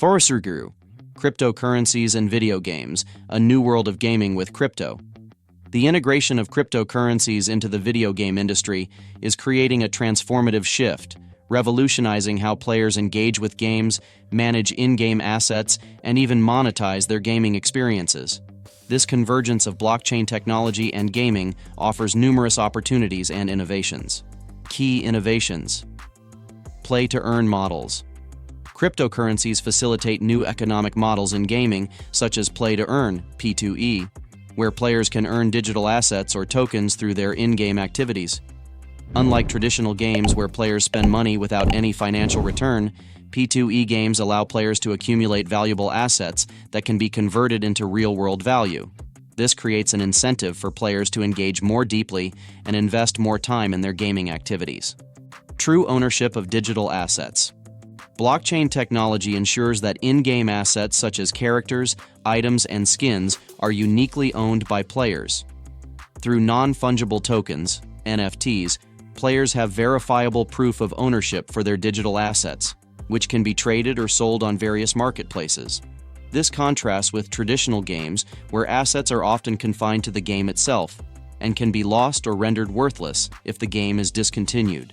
Forasuguru, Cryptocurrencies and Video Games, a new world of gaming with crypto. The integration of cryptocurrencies into the video game industry is creating a transformative shift, revolutionizing how players engage with games, manage in-game assets, and even monetize their gaming experiences. This convergence of blockchain technology and gaming offers numerous opportunities and innovations. Key innovations: play-to-earn models. Cryptocurrencies facilitate new economic models in gaming, such as play-to-earn (P2E), where players can earn digital assets or tokens through their in-game activities. Unlike traditional games where players spend money without any financial return, P2E games allow players to accumulate valuable assets that can be converted into real-world value. This creates an incentive for players to engage more deeply and invest more time in their gaming activities. True ownership of digital assets. Blockchain technology ensures that in-game assets such as characters, items, and skins are uniquely owned by players. Through non-fungible tokens, NFTs, players have verifiable proof of ownership for their digital assets, which can be traded or sold on various marketplaces. This contrasts with traditional games where assets are often confined to the game itself and can be lost or rendered worthless if the game is discontinued.